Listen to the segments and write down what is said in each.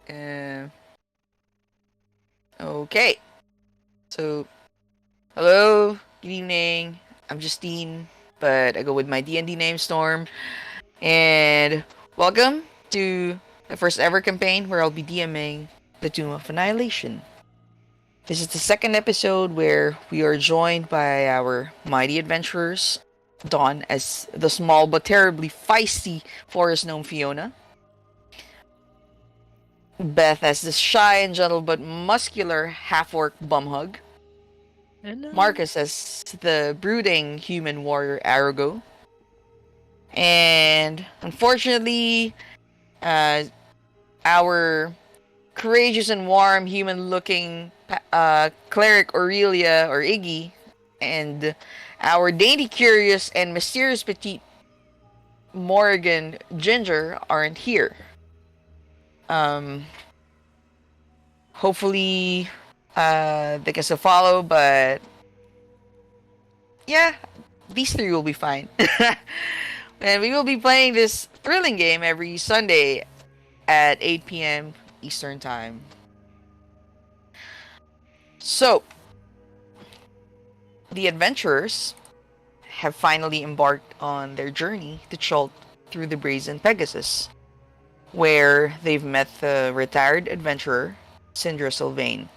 Uh, okay. So, hello, good evening. I'm Justine, but I go with my D&D name Storm. And welcome to the first ever campaign where I'll be DMing the Tomb of Annihilation. This is the second episode where we are joined by our mighty adventurers, Dawn as the small but terribly feisty forest gnome Fiona, Beth as the shy and gentle but muscular half-orc Bumhug, Hello. Marcus as the brooding human warrior Arrogo, and unfortunately, uh, our courageous and warm human-looking cleric Aurelia or Iggy, and our dainty, curious, and mysterious petite Morrigan Ginger aren't here. Um, hopefully, they can still follow, but yeah, these three will be fine. And we will be playing this thrilling game every Sunday at 8 p.m. Eastern Time. So, the adventurers have finally embarked on their journey to Chult through the Brazen Pegasus, where they've met the retired adventurer, Sindra Sylvain.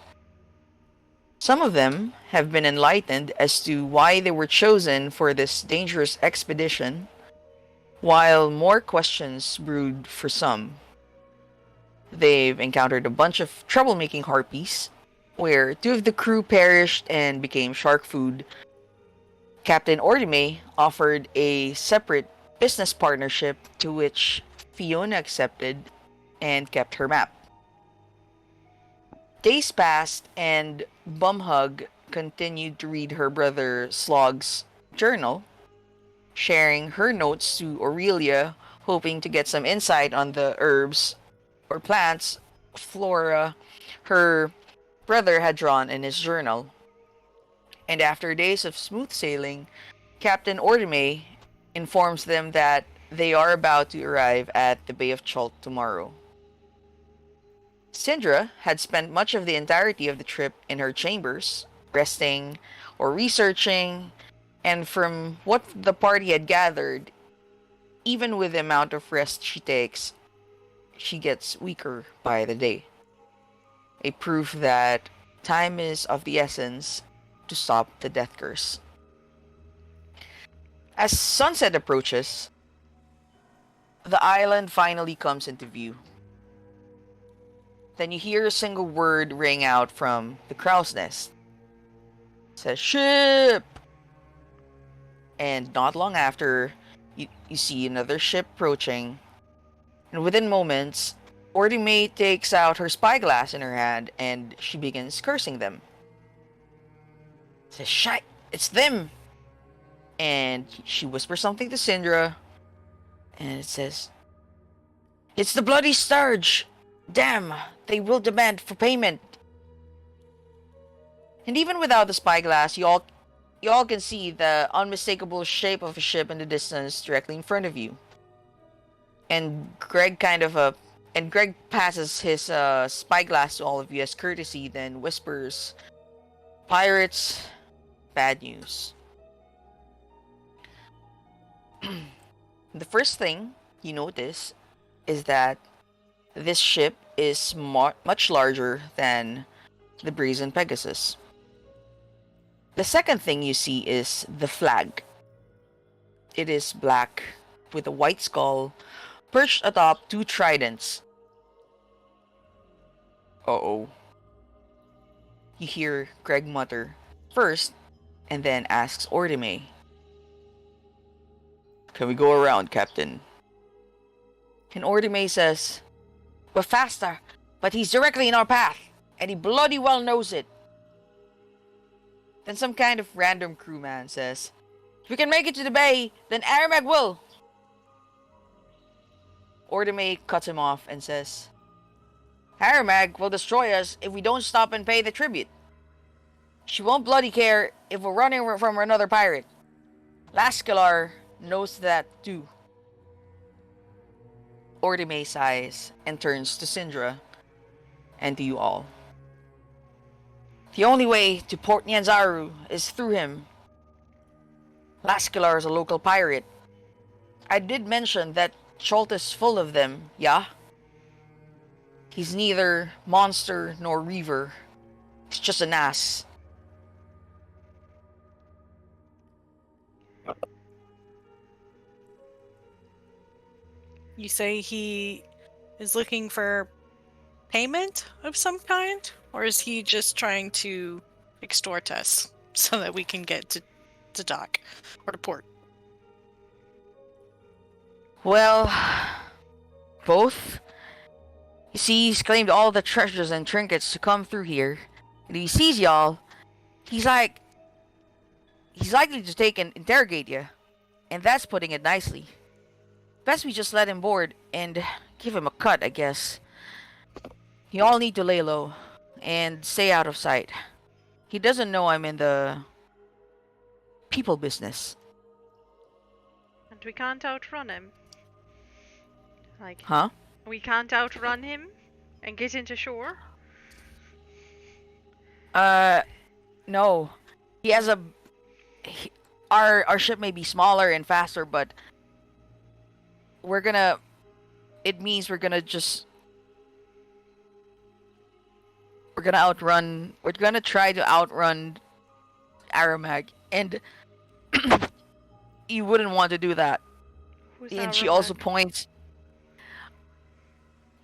Some of them have been enlightened as to why they were chosen for this dangerous expedition, while more questions brewed for some. They've encountered a bunch of troublemaking harpies, where two of the crew perished and became shark food. Captain Ordime offered a separate business partnership to which Fiona accepted and kept her map. Days passed and Bumhug continued to read her brother Slog's journal, sharing her notes to Aurelia, hoping to get some insight on the herbs or plants, flora, her brother had drawn in his journal. And after days of smooth sailing, Captain Ordime informs them that they are about to arrive at the Bay of Chult tomorrow. Sindra had spent much of the entirety of the trip in her chambers, resting or researching, and from what the party had gathered, even with the amount of rest she takes, she gets weaker by the day. A proof that time is of the essence to stop the death curse. As sunset approaches, the island finally comes into view. Then you hear a single word ring out from the crow's nest. It says, "Ship!" And not long after, you see another ship approaching. And within moments, Ordime takes out her spyglass in her hand and she begins cursing them. It says, "Shite! It's them!" And she whispers something to Syndra. And it says, "It's the bloody Sturge! Damn! They will demand for payment!" And even without the spyglass, you all can see the unmistakable shape of a ship in the distance directly in front of you. And Greg passes his spyglass to all of you as courtesy, then whispers, "Pirates, bad news." The first thing you notice is that this ship is much larger than the Brazen Pegasus. The second thing you see is the flag. It is black with a white skull perched atop two tridents. Uh-oh. You hear Greg mutter first, and then asks Ordime, "Can we go around, Captain?" And Ordime says, "We're faster, but he's directly in our path, and he bloody well knows it." Then some kind of random crewman says, "If we can make it to the bay, then Aramag will." Ordime cuts him off and says, "Aramag will destroy us if we don't stop and pay the tribute. She won't bloody care if we're running from another pirate. Lascalar knows that too." Ordime sighs and turns to Syndra, and to you all. The only way to Port Nyanzaru is through him. Lascalar is a local pirate. I did mention that Chult is full of them, yeah? He's neither monster nor reaver. He's just an ass. You say he is looking for payment of some kind? Or is he just trying to extort us so that we can get to dock or to port? Well, both. You see, he's claimed all the treasures and trinkets to come through here. And if he sees y'all, he's likely to take and interrogate you. And that's putting it nicely. Best we just let him board and give him a cut, I guess. You all need to lay low and stay out of sight. He doesn't know I'm in the people business. And we can't outrun him. Huh? We can't outrun him and get into shore? No. He has our ship may be smaller and faster, but it means we're gonna try to outrun Aramag, and you wouldn't want to do that. Who's And she Arrogo? also points.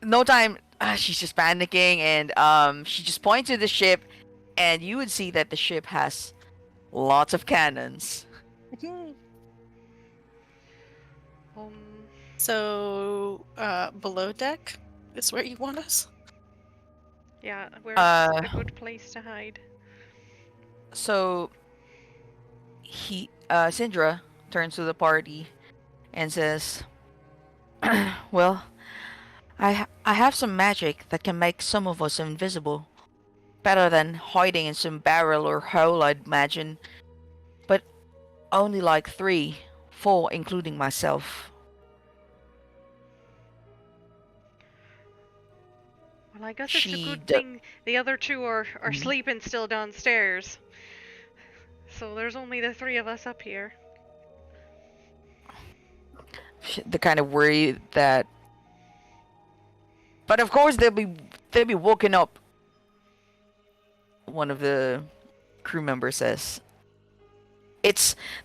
No time. She's just panicking, and she just points to the ship, and you would see that the ship has lots of cannons. So, below deck is where you want us? Yeah, where's Uh, a good place to hide? So Syndra turns to the party and says, "Well, I have some magic that can make some of us invisible. Better than hiding in some barrel or hole, I'd imagine. But only like 3, 4, including myself." Well, I guess it's a She good d- thing the other 2 are Mhm. sleeping still downstairs. So there's only the 3 of us up here. The kind of worry that, but of course they'll be woken up. One of the crew members says,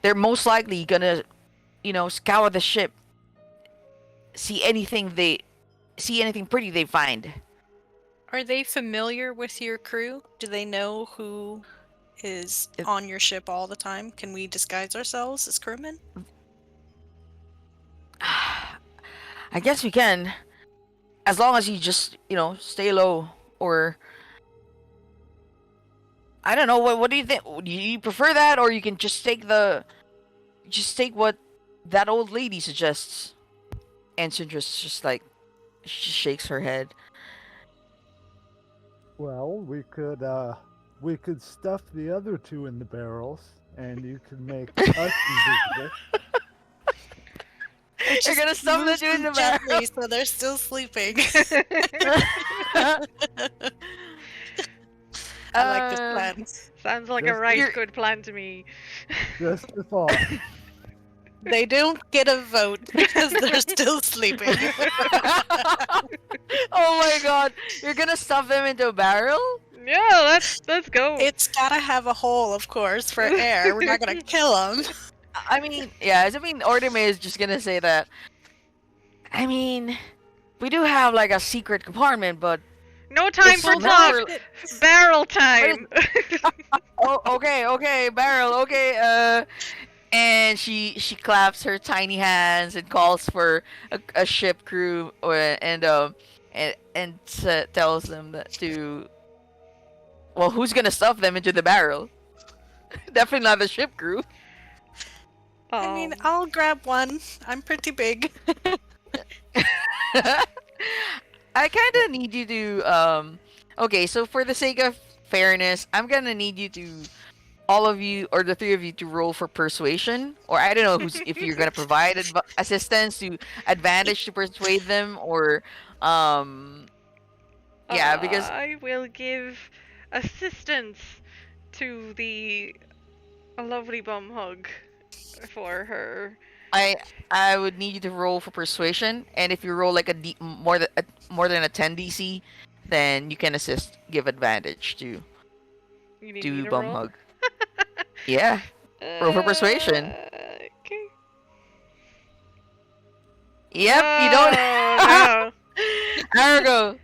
they're most likely gonna, scour the ship, see anything pretty they find. Are they familiar with your crew? Do they know who is on your ship all the time? Can we disguise ourselves as crewmen? I guess we can, as long as you just stay low, or I don't know. What do you think? Do you prefer that, or you can just take what that old lady suggests? And Syndra's just like, she shakes her head. Well, we could stuff the other 2 in the barrels, and you can make us invisible. You're gonna stuff the 2 in the barrel. Gently, so they're still sleeping. I like this plan. Sounds like a Just- right good plan to me. Just a thought. They don't get a vote because they're still sleeping. Oh my god! You're gonna stuff them into a barrel? Yeah, let's go. It's gotta have a hole, of course, for air. We're not gonna kill them. I mean, yeah. Ordime is just gonna say that. I mean, we do have like a secret compartment, but No time it's for not talk. for- Barrel time. Oh, okay, barrel, okay. And she claps her tiny hands and calls for a ship crew, and tells them that well, who's gonna stuff them into the barrel? Definitely not the ship crew. I mean, I'll grab one. I'm pretty big. I kind of need you to okay, so for the sake of fairness, I'm gonna need you to, all of you or the 3 of you, to roll for persuasion, or I don't know if you're gonna provide assistance to advantage to persuade them, or Yeah, because I will give assistance to the lovely Bumhug for her. I would need you to roll for persuasion, and if you roll like more than a 10 DC, then you can assist, give advantage You need me to to bum roll? hug. Yeah, roll for persuasion. Okay. Yep, you don't. No. Arrogo,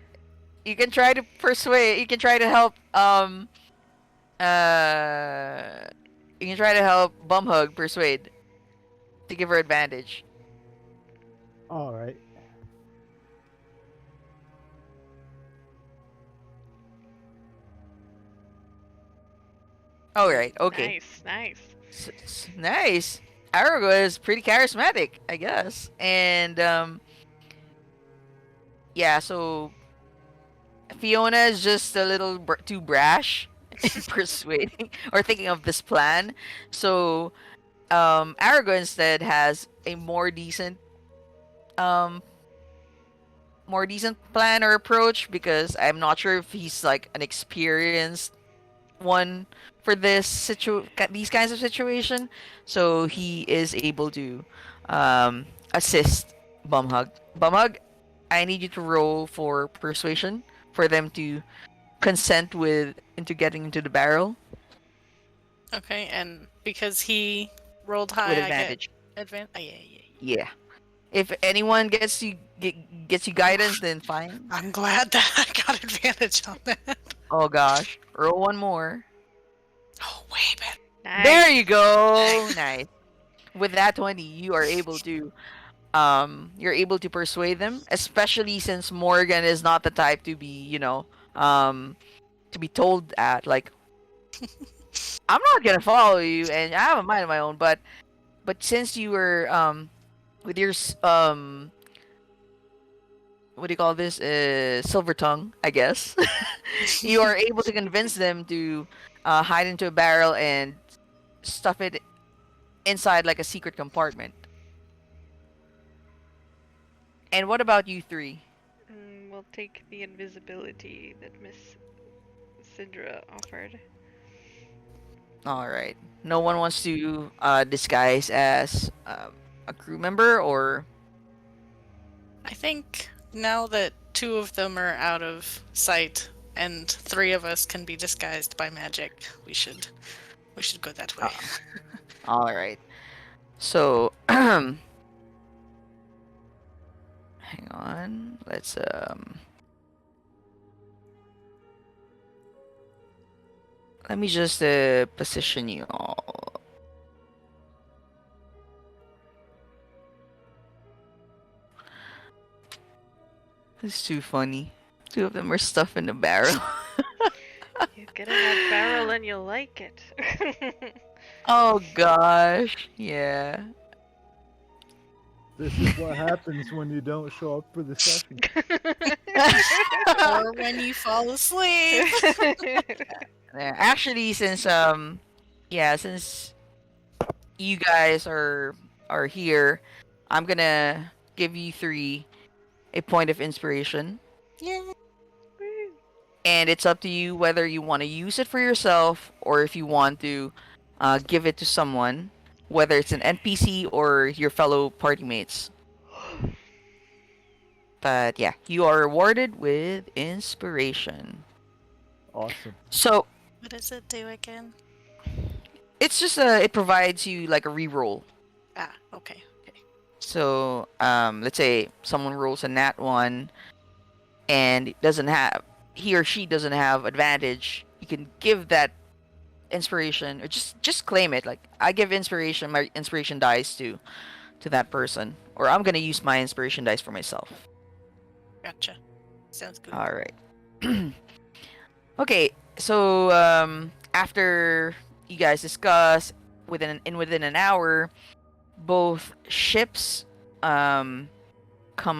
you can try to persuade. You can try to help. You can try to help Bumhug persuade to give her advantage. All right. All right. Okay. Nice, nice. Nice. Arrogo is pretty charismatic, I guess, and yeah. So Fiona is just a little too brash in persuading or thinking of this plan. So Arrogo instead has a um more decent plan or approach, because I'm not sure if he's like an experienced one for these kinds of situation. So he is able to assist Bumhug. Bumhug, I need you to roll for persuasion for them to consent into getting into the barrel Okay, and because he rolled high, with I get advantage. advantage. Oh, yeah. Yeah. If anyone gets you guidance, then fine. I'm glad that I got advantage on that. Oh gosh, roll one more. Oh, way better. Nice. There you go. Nice. With that 20, you are able to persuade them, especially since Morrigan is not the type to be, to be told at like, I'm not gonna follow you, and I have a mind of my own. But since you were with your what do you call this? Silver tongue, I guess. You are able to convince them to hide into a barrel and stuff it inside like a secret compartment. And what about you three? We'll take the invisibility that Miss Syndra offered. All right. No one wants to disguise as a crew member, or I think now that 2 of them are out of sight and 3 of us can be disguised by magic, we should go that way. all right. So, hang on. Let's let me just position you all. It's too funny. 2 of them are stuffed in a barrel. You get in that barrel and you'll like it. Oh gosh. Yeah. This is what happens when you don't show up for the session. Or when you fall asleep. Yeah, actually, since you guys are here, I'm gonna give you 3 a point of inspiration, Yeah. and it's up to you whether you want to use it for yourself or if you want to give it to someone, whether it's an NPC or your fellow party mates. But yeah, you are rewarded with inspiration. Awesome. So What does it do again? it's just it provides you like a reroll. Ah, okay. So let's say someone rolls a nat 1 and he or she doesn't have advantage. You can give that inspiration, or just claim it. Like, I give my inspiration dice to that person, or I'm gonna use my inspiration dice for myself. Gotcha. Sounds good. All right. Okay, so after you guys discuss within an hour, both ships come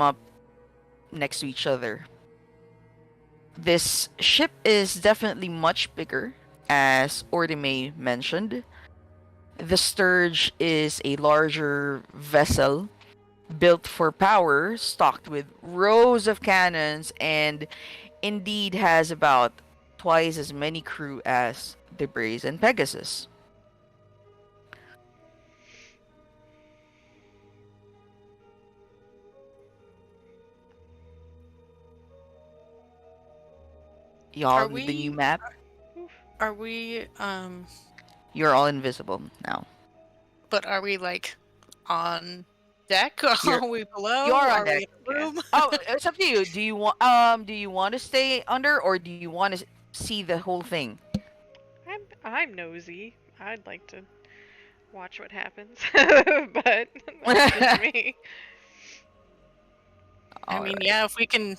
up next to each other. This ship is definitely much bigger, as Ordime mentioned. The Sturge is a larger vessel built for power, stocked with rows of cannons and indeed has about twice as many crew as the Brazen Pegasus. Y'all Are need the new we? map. Are we? You're all invisible now. But are we like on deck? Or You're are we below? you're on Are we deck. in a room? Oh, it's up to you. Do you want to stay under, or do you want to see the whole thing? I'm nosy. I'd like to watch what happens, but that's just me. I mean, yeah, if we can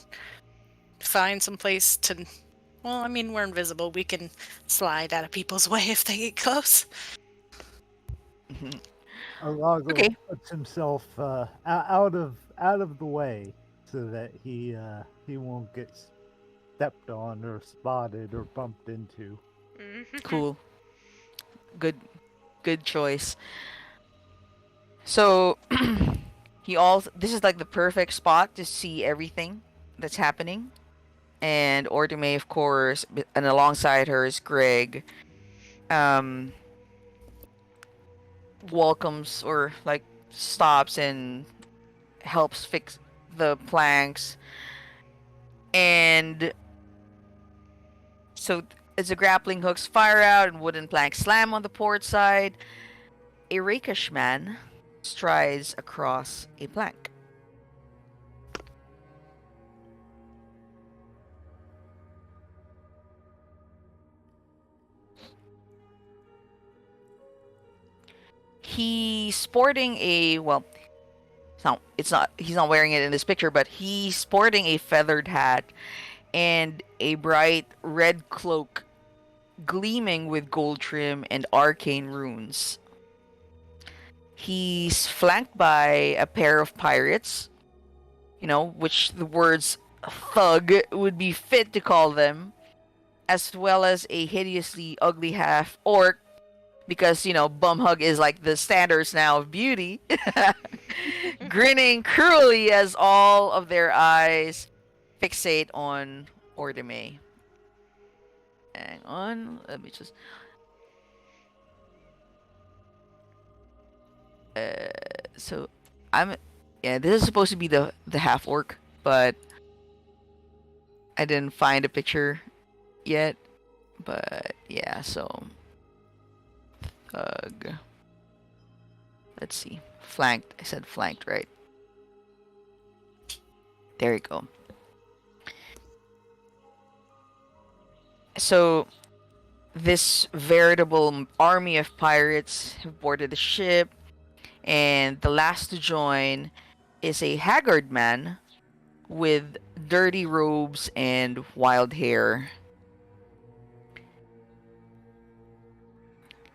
find some place to. Well, I mean, we're invisible. We can slide out of people's way if they get close. Arrogo Okay. puts himself out of the way so that he won't get stepped on or spotted or bumped into. Cool. Good choice. So this is like the perfect spot to see everything that's happening. And Ordime, of course, and alongside her is Greg. Welcomes or like stops and helps fix the planks. And so as the grappling hooks fire out and wooden planks slam on the port side, a rakish man strides across a plank. He's sporting a he's not wearing it in this picture, but he's sporting a feathered hat and a bright red cloak gleaming with gold trim and arcane runes. He's flanked by a pair of pirates, which the words thug would be fit to call them, as well as a hideously ugly half-orc, because, Bumhug is like the standards now of beauty, grinning cruelly as all of their eyes fixate on Ordime. Hang on, let me just... so, this is supposed to be the half-orc, but I didn't find a picture yet, but yeah, so... Thug. Let's see. Flanked. I said flanked, right? There you go. So, this veritable army of pirates have boarded the ship, and the last to join is a haggard man with dirty robes and wild hair.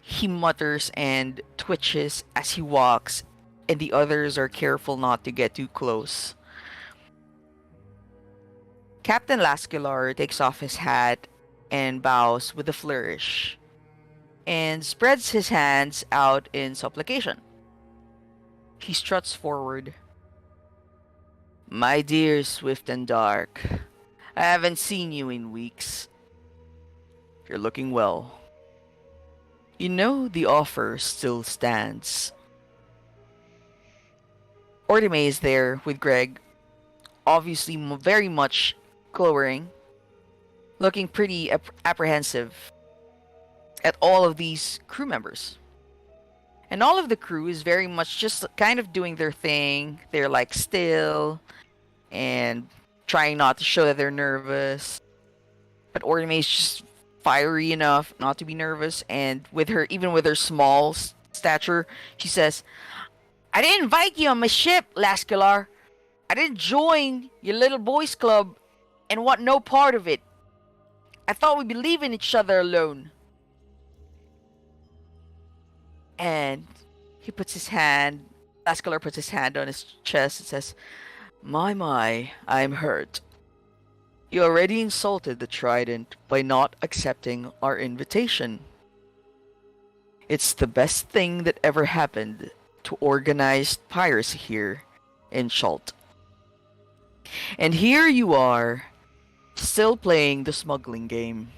He mutters and twitches as he walks, and the others are careful not to get too close. Captain Lascular takes off his hat and bows with a flourish, and spreads his hands out in supplication. He struts forward. "My dear Swift and Dark, I haven't seen you in weeks. You're looking well. The offer still stands." Ordime is there with Greg, obviously very much glowering, looking pretty apprehensive at all of these crew members. And all of the crew is very much just kind of doing their thing. They're like still and trying not to show that they're nervous. But Ordime is just fiery enough not to be nervous, and even with her small stature, she says, "I didn't invite you on my ship, Lascular. I didn't join your little boys club and want no part of it. I thought we'd be leaving each other alone." And Lascular puts his hand on his chest and says, My, I'm hurt. You already insulted the Trident by not accepting our invitation. It's the best thing that ever happened to organized piracy here in Chult. And here you are, still playing the smuggling game.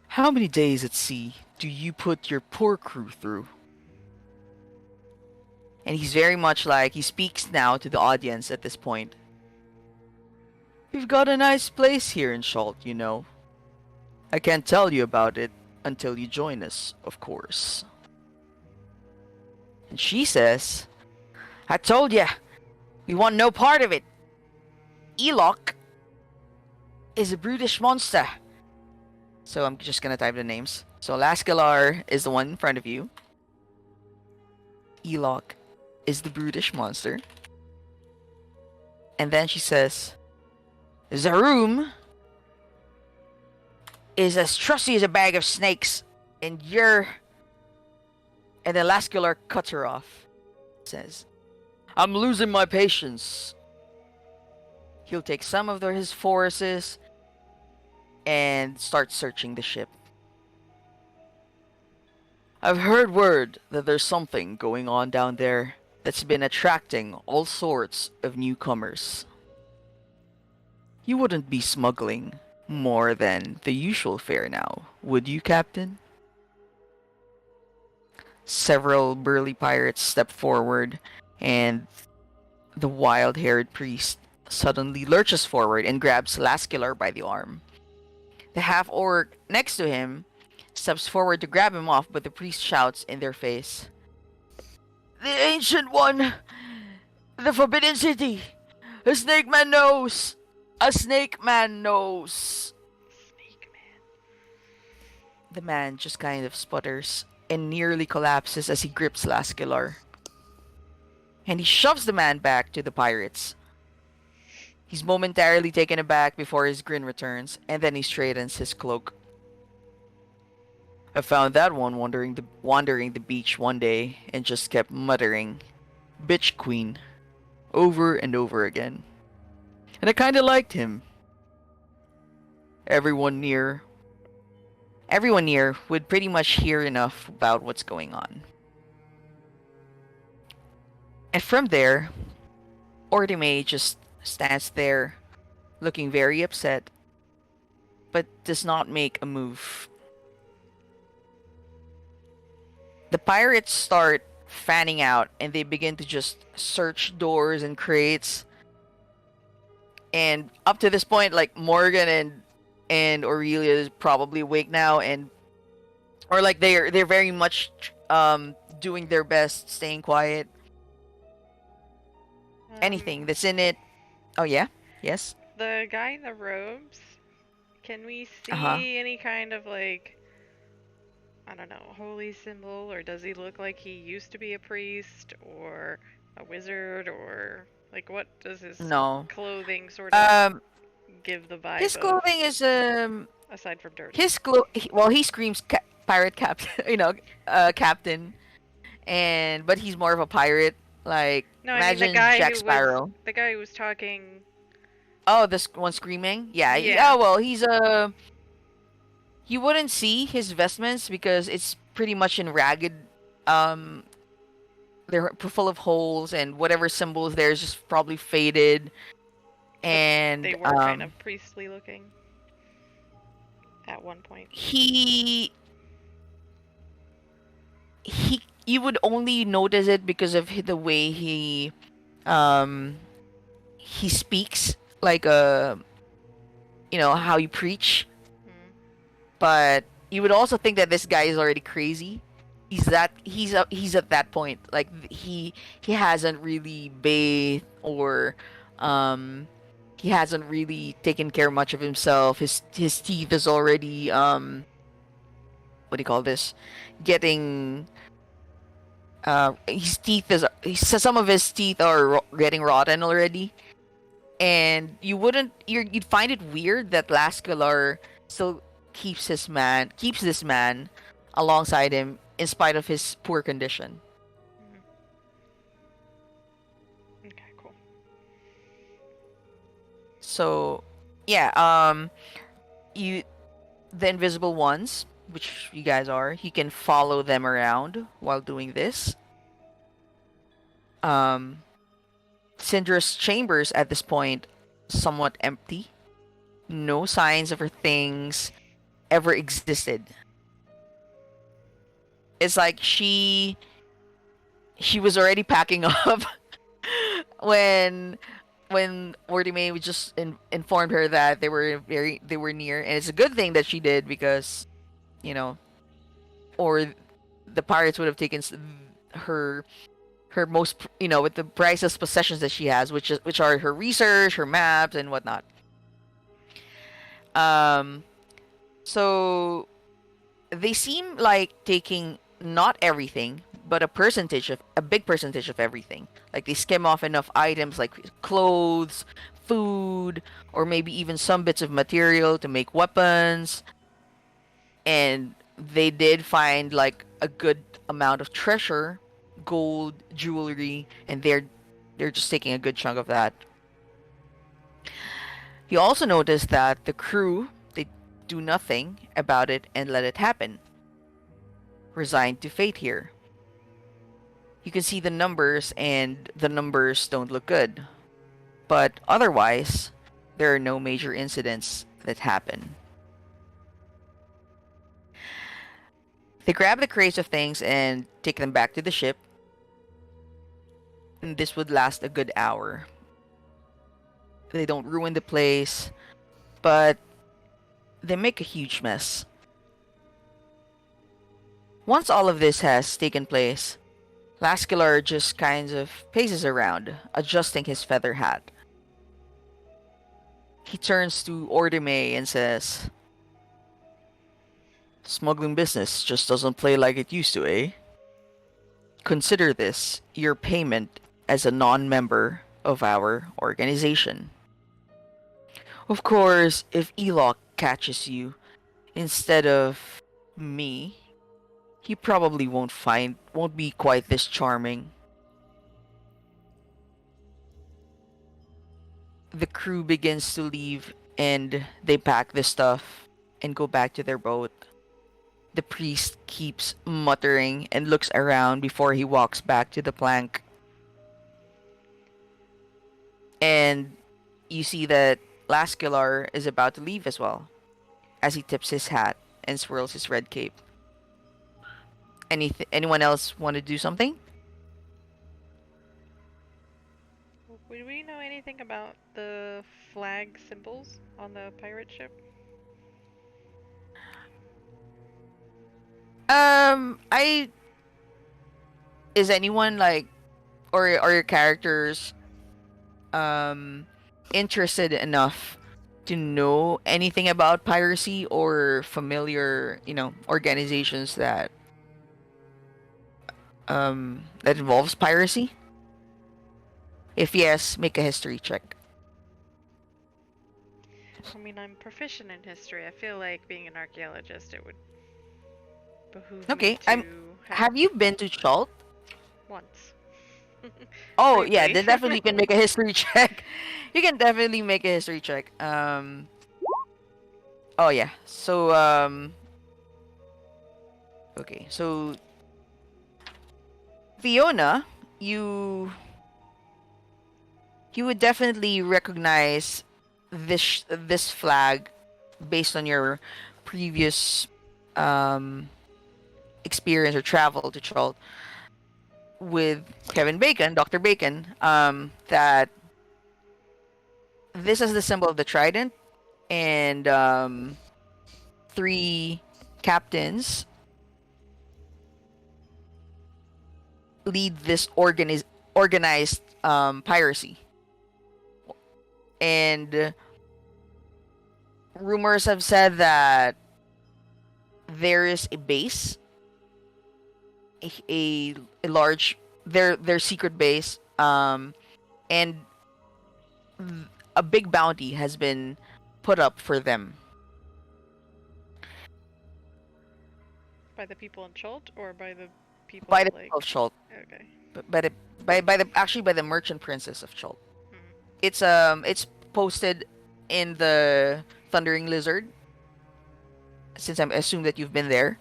How many days at sea do you put your poor crew through? And he's very much like, he speaks now to the audience at this point. We've got a nice place here in Chult, you know. I can't tell you about it until you join us, of course. And she says, I told ya, we want no part of it. Elok is a brutish monster. So I'm just gonna type the names. So Lascalar is the one in front of you. Elok is the brutish monster. And then she says, Zaroom is as trusty as a bag of snakes, and you're... And then Lascalar cuts her off. Says, I'm losing my patience. He'll take some of his forces and start searching the ship. I've heard word that there's something going on down there that's been attracting all sorts of newcomers. You wouldn't be smuggling more than the usual fare now, would you, Captain? Several burly pirates step forward, and the wild-haired priest suddenly lurches forward and grabs Lascalar by the arm. The half-orc next to him steps forward to grab him off, but the priest shouts in their face, The Ancient One! The Forbidden City! A snake man knows! A snake man knows! Snake man. The man just kind of sputters and nearly collapses as he grips Lascalar. And he shoves the man back to the pirates. He's momentarily taken aback before his grin returns, and then he straightens his cloak. I found that one wandering the beach one day and just kept muttering, Bitch Queen, over and over again. And I kinda liked him. Everyone near would pretty much hear enough about what's going on. And from there, Ortime just stands there, looking very upset, but does not make a move. The pirates start fanning out, and they begin to just search doors and crates. And up to this point, like, Morrigan and Aurelia is probably awake now, or like they're very much doing their best, staying quiet. Anything that's in it. Oh yeah, yes. The guy in the robes, can we see Uh-huh. any kind of, like, I don't know, holy symbol, or does he look like he used to be a priest or a wizard, or like what does his No. clothing sort of Um, give the vibe his of, clothing is aside from dirt? well, he screams pirate captain, captain, but he's more of a pirate. Like, No, I mean imagine the guy Jack who Sparrow. was the guy who was talking. Oh, this one screaming? Yeah. Yeah. Oh, well, he's you wouldn't see his vestments because it's pretty much in ragged. They're full of holes, and whatever symbols there is just probably faded. And They were kind of priestly looking at one point. You would only notice it because of the way he speaks, like how you preach. Hmm. But you would also think that this guy is already crazy. He's at that point. Like, he hasn't really bathed, or he hasn't really taken care much of himself. His teeth is already what do you call this? Getting some of his teeth are getting rotten already. And you'd find it weird that Lascalar still keeps this man alongside him in spite of his poor condition. Okay, cool. So, yeah, the invisible ones, which you guys are, you can follow them around while doing this. Syndra's chambers at this point somewhat empty. no signs of her things ever existed. It's like she was already packing up when Ortime was just informed her that they were near, and it's a good thing that she did because, you know, or the pirates would have taken her most, with the priceless possessions that she has, which are her research, her maps, and whatnot. So they seem like taking not everything, but a big percentage of everything. Like they skim off enough items like clothes, food, or maybe even some bits of material to make weapons. And they did find like a good amount of treasure, gold, jewelry, and they're just taking a good chunk of that. You also notice that the crew, they do nothing about it and let it happen. Resigned to fate here. You can see the numbers, and the numbers don't look good. But otherwise, there are no major incidents that happen. They grab the crates of things and take them back to the ship. And this would last a good hour. They don't ruin the place, but they make a huge mess. Once all of this has taken place, Lascalar just kind of paces around, adjusting his feather hat. He turns to Ortime and says, "Smuggling business just doesn't play like it used to, eh? Consider this your payment as a non-member of our organization. Of course, if Elok catches you instead of me, he probably won't be quite this charming." The crew begins to leave, and they pack the stuff and go back to their boat. The priest keeps muttering and looks around before he walks back to the plank. And you see that Lascalar is about to leave as well, as he tips his hat and swirls his red cape. Anyone else want to do something? Would we know anything about the flag symbols on the pirate ship? I Is anyone like, or are your characters interested enough to know anything about piracy or familiar, organizations that involves piracy? If yes, make a history check. I mean, I'm proficient in history. I feel like being an archaeologist, it would behoove Okay, me to have you been to Chult? once. Oh yeah, Briefly. then definitely can make a history check. You can definitely make a history check. Oh yeah. So okay. So Fiona, you would definitely recognize this flag based on your previous experience or travel to Chult with Kevin Bacon, Dr. Bacon, that this is the symbol of the trident, and three captains lead this organized piracy. And rumors have said that there is a base, a large their secret base, and a big bounty has been put up for them. By the people in Chult or by the people By the like... people of Chult, Okay. by the merchant princess of Chult. Hmm. It's posted in the Thundering Lizard, since I assume that you've been there.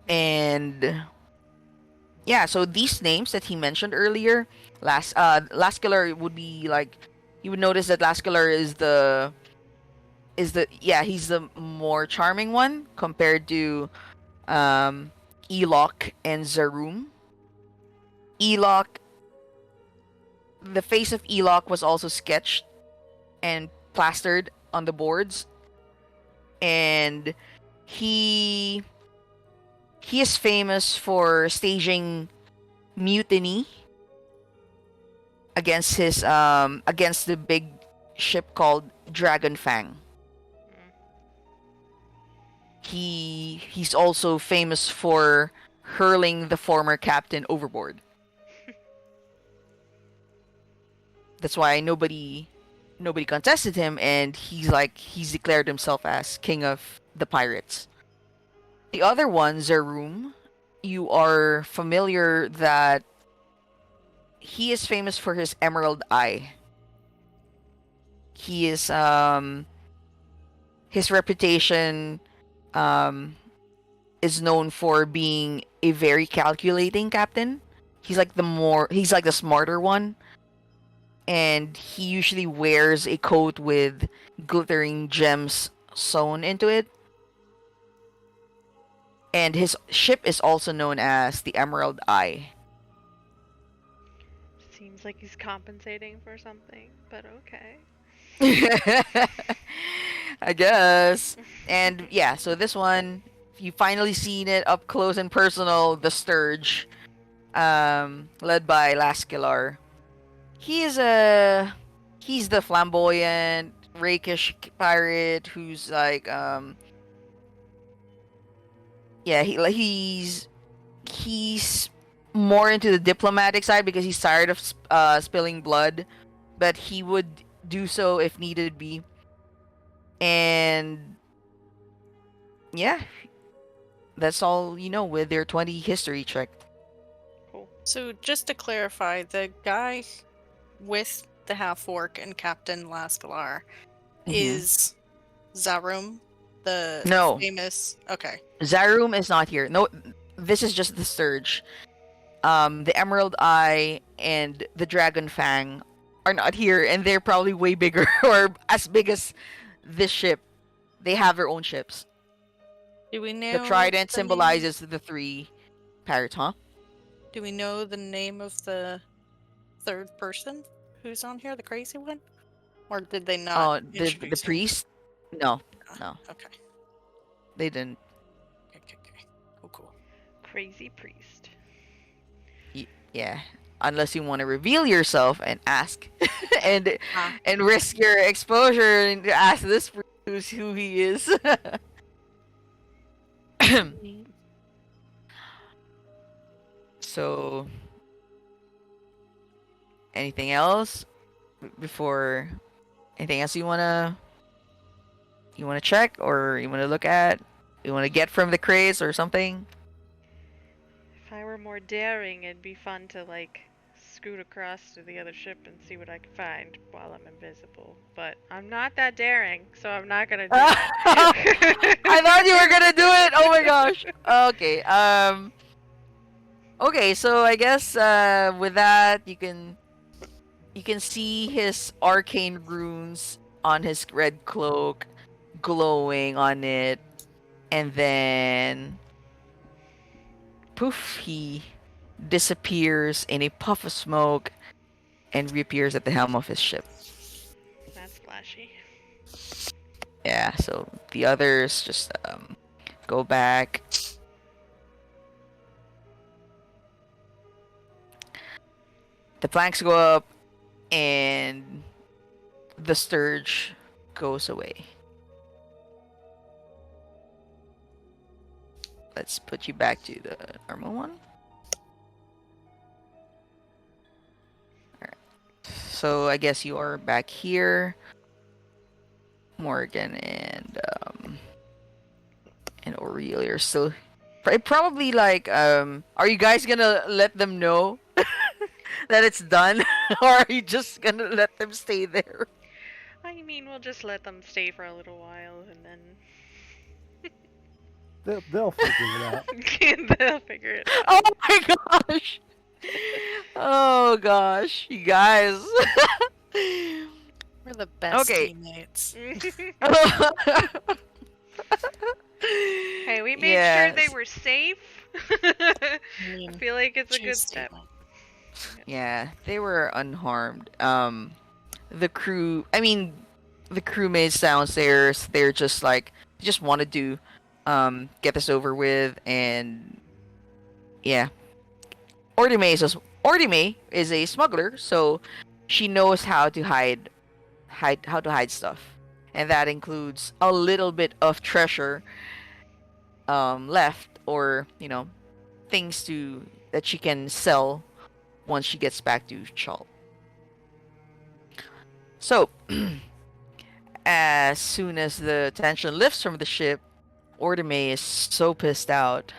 And yeah, so these names that he mentioned earlier, Lascalar would be like you would notice that Lascalar he's the more charming one compared to Elok and Zarum. Elok, the face of Elok was also sketched and plastered on the boards, and he is famous for staging mutiny against against the big ship called Dragon Fang. He's also famous for hurling the former captain overboard. That's why nobody contested him, and he's declared himself as king of the pirates. The other one, Zarum, you are familiar that he is famous for his emerald eye. He is his reputation is known for being a very calculating captain. He's like the smarter one, and he usually wears a coat with glittering gems sewn into it. And his ship is also known as the Emerald Eye. Seems like he's compensating for something, but okay. I guess. And yeah, so this one, you finally seen it up close and personal, the Sturge, led by Lascalar. He's the flamboyant, rakish pirate who's like, he's more into the diplomatic side because he's tired of spilling blood, but he would do so if needed be. And yeah, that's all you know with their 20 history check. Cool. So just to clarify, the guy with the half-orc and Captain Lascalar is Zarum, the No. famous... Okay. Zarum is not here. No, this is just the Sturge. The Emerald Eye and the Dragon Fang are not here, and they're probably way bigger or as big as this ship. They have their own ships. Do we know The trident the symbolizes the three pirates, huh? Do we know the name of the third person who's on here, the crazy one? Or did they Oh, not the introduce him? priest? No, no, Okay. they didn't. Okay. Cool. Crazy priest. Yeah, unless you want to reveal yourself and ask, and Ah. and risk your exposure and ask this priest who he is. So, anything else before? Anything else you wanna check or you wanna look at? You wanna get from the crates or something? If I were more daring, it'd be fun to, like, scoot across to the other ship and see what I can find while I'm invisible. But I'm not that daring, so I'm not gonna do it. I thought you were gonna do it. Oh my gosh. Okay. Okay. So I guess with that you can see his arcane runes on his red cloak glowing on it, and then poof, he disappears in a puff of smoke and reappears at the helm of his ship. That's flashy. Yeah, so the others just go back. The planks go up, and the Sturge goes away. Let's put you back to the normal one. Alright. So I guess you are back here. Morrigan and Aurelia are still probably like are you guys gonna let them know that it's done? Or are you just gonna let them stay there? I mean, we'll just let them stay for a little while and then They'll figure it out. they'll figure it out. Oh my gosh! Oh gosh, you guys. the best Okay. teammates. Hey, we made sure they Yes. were safe. I I mean, feel like it's a true good step. statement. Yeah, they were unharmed. The crew, I mean, the crewmates downstairs, they're just like, just wanted to, get this over with, and yeah. Ordime is a smuggler, so she knows how to hide stuff, and that includes a little bit of treasure, left, or things that she can sell once she gets back to Chult. So, as soon as the tension lifts from the ship, Ordime is so pissed out.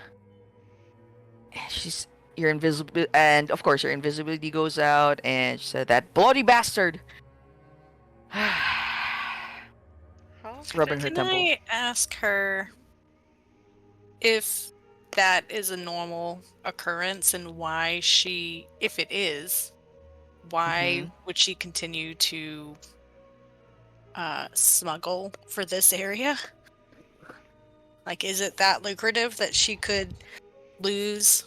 She's your invisible, and of course your invisibility goes out, and she said, "That bloody bastard!" How Rubbing her Can temple. I ask her if that is a normal occurrence and why she, if it is, why would she continue to smuggle for this area? Like, is it that lucrative that she could lose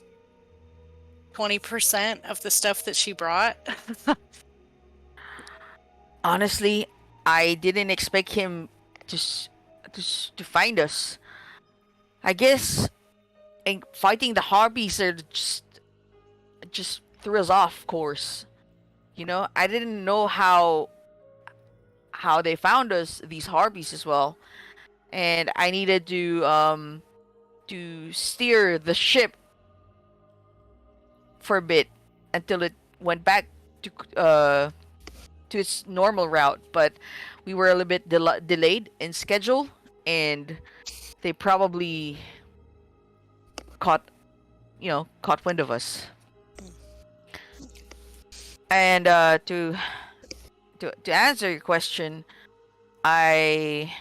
20% of the stuff that she brought? Honestly, I didn't expect him to find us. I guess, and fighting the harpies are just threw us off course. I didn't know how they found us, these harpies as well, and I needed to steer the ship for a bit until it went back to its normal route, but we were a little bit delayed in schedule, and they probably caught wind of us. And to answer your question, I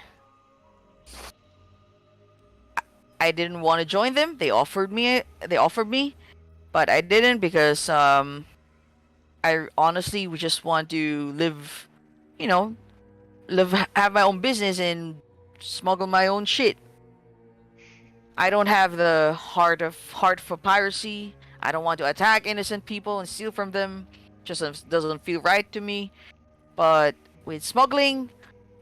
didn't want to join them. They offered me, but I didn't because I honestly would just want to live, have my own business and smuggle my own shit. I don't have the heart for piracy. I don't want to attack innocent people and steal from them. Just doesn't feel right to me. But with smuggling,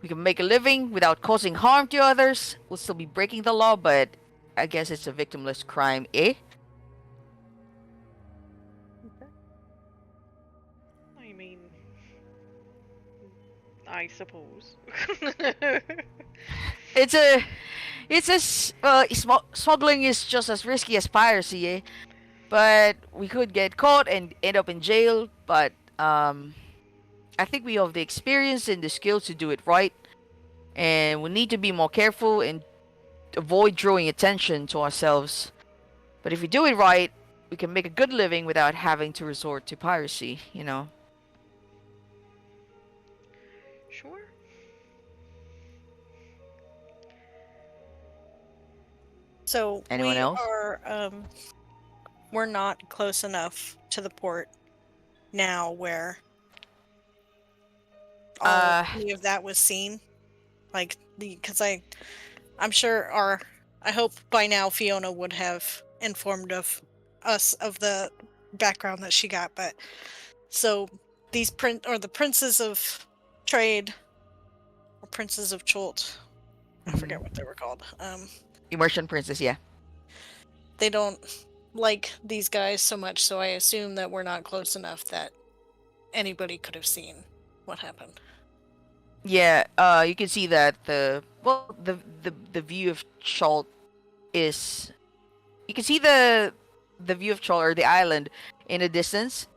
we can make a living without causing harm to others. We'll still be breaking the law, but I guess it's a victimless crime, eh? I mean, I suppose. Smuggling is just as risky as piracy, eh? But we could get caught and end up in jail. But I think we have the experience and the skills to do it right, and we need to be more careful and avoid drawing attention to ourselves. But if we do it right, we can make a good living without having to resort to piracy. Sure. So Anyone we else? are we're not close enough to the port now where any of that was seen. Like because I'm sure I hope by now Fiona would have informed of us of the background that she got, but so these the princes of trade or princes of Chult, I forget what they were called. Immersion Princess, yeah. They don't like these guys so much, so I assume that we're not close enough that anybody could have seen what happened. Yeah, you can see that the view of Chult is, you can see the view of Chult, or the island, in the distance.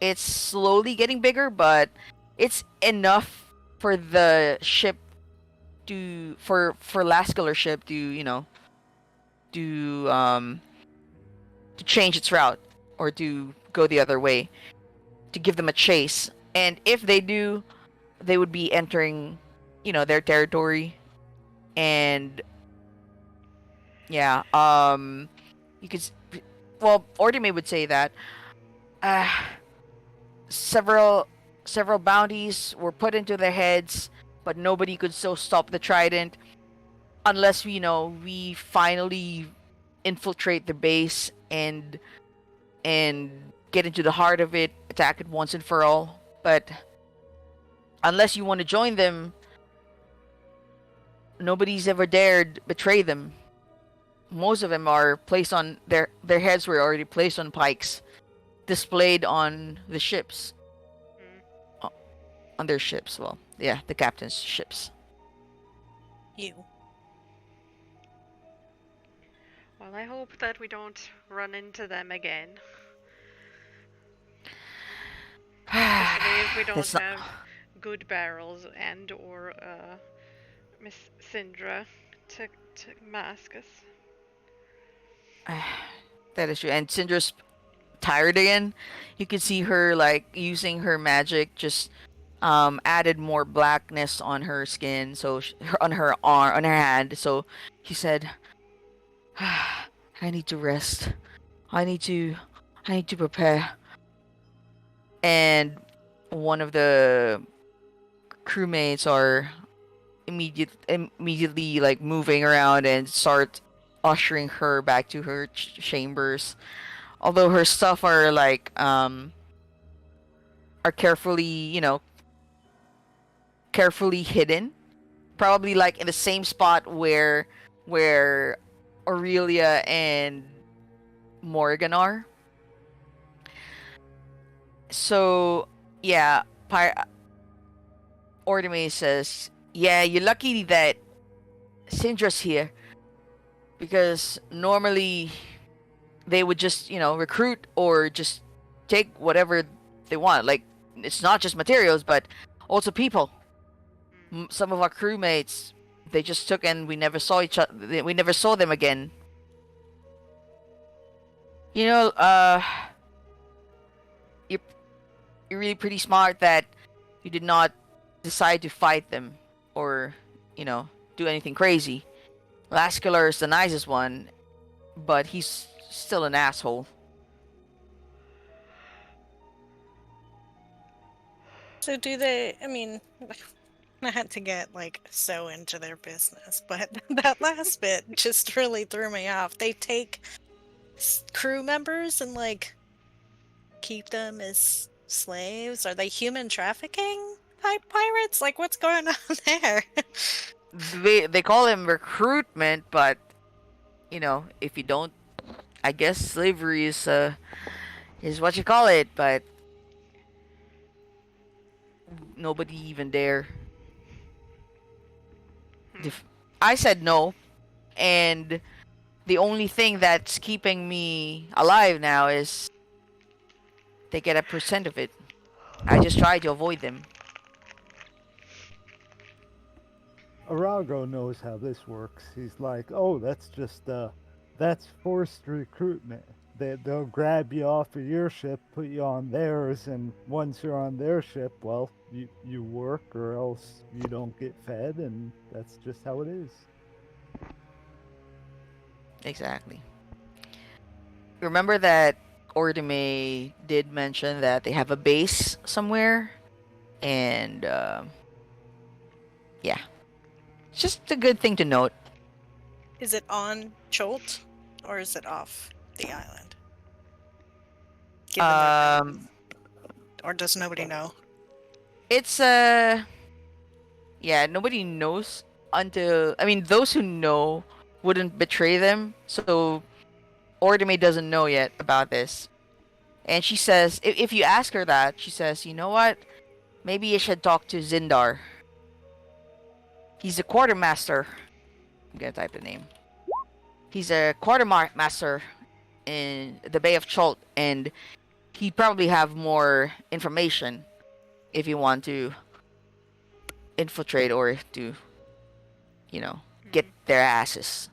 It's slowly getting bigger, but it's enough for the ship for Lascular ship to change its route, or to go the other way, to give them a chase. And if they do, they would be entering, their territory. And yeah, you could, well, Ordime would say that several Several bounties were put into their heads, but nobody could still stop the trident unless we finally infiltrate the base and get into the heart of it, attack it once and for all. But unless you want to join them, nobody's ever dared betray them. Most of them are placed on their heads were already placed on pikes, displayed on the ships. On their ships, well, yeah, the captain's ships. You. Well, I hope that we don't run into them again. Especially if we don't have good barrels and or Miss Syndra to mask us. That is true. And Syndra's tired again. You can see her like using her magic, just added more blackness on her skin, so on her arm, on her hand. So she said, "I need to rest. I need to prepare." And one of the crewmates are immediately like moving around and start ushering her back to her chambers. Although her stuff are like are carefully, carefully hidden, probably like in the same spot where Aurelia and Morrigan are. So yeah, Ordime says, "Yeah, you're lucky that Syndra's here, because normally they would just recruit or just take whatever they want. Like, it's not just materials, but also people. Some of our crewmates, they just took and we never saw each other. We never saw them again. You're really pretty smart that you did not decide to fight them or do anything crazy. Lascular is the nicest one, but he's still an asshole." So do they, I mean, not to get like so into their business, but that last bit just really threw me off. They take crew members and like keep them as slaves? Are they human trafficking type pirates? Like, what's going on there? They call him recruitment, but if you don't, I guess slavery is what you call it, but nobody even dare. I said no, and the only thing that's keeping me alive now is they get a percent of it. I just try to avoid them. Arrogo knows how this works. He's like, oh, that's forced recruitment. They'll grab you off of your ship, put you on theirs, and once you're on their ship, well, you work or else you don't get fed, and that's just how it is. Exactly. Remember that Ordime did mention that they have a base somewhere, and yeah, it's just a good thing to note. Is it on Chult or is it off the island? Or does nobody know? It's yeah, nobody knows until, I mean, those who know wouldn't betray them, so Ordime doesn't know yet about this. And she says, if you ask her that, she says, you know what? Maybe you should talk to Zindar. He's a quartermaster. I'm gonna type the name. He's a quartermaster in the Bay of Chult, and he probably have more information if you want to infiltrate or to, get their asses.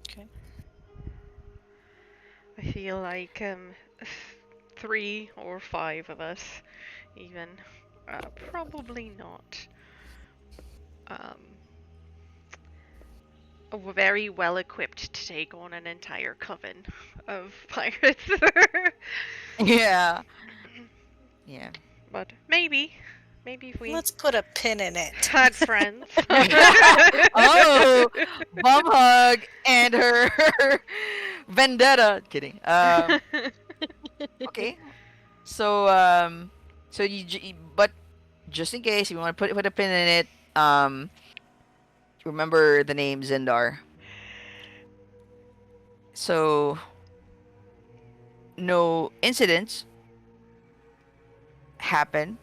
Okay. I feel like 3 or 5 of us, even, probably not. We're very well equipped to take on an entire coven of pirates. Yeah. Yeah. But maybe if we Let's put a pin in it. had friends. Oh, Bumhug and her vendetta. Kidding. Okay. So but just in case you want to put a pin in it, remember the name Zindar. So no incidents happen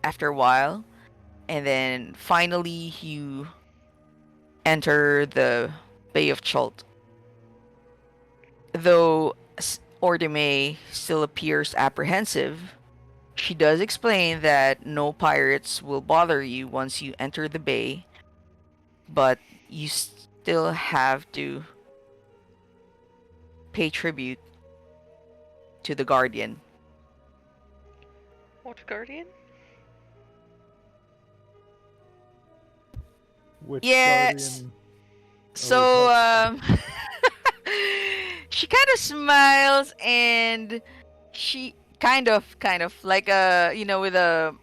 after a while, and then finally you enter the Bay of Chult. Though Ordime still appears apprehensive, she does explain that no pirates will bother you once you enter the bay, but you still have to pay tribute to the Guardian. What guardian? Which Yes. guardian? So, she kind of smiles and she kind of like a, with a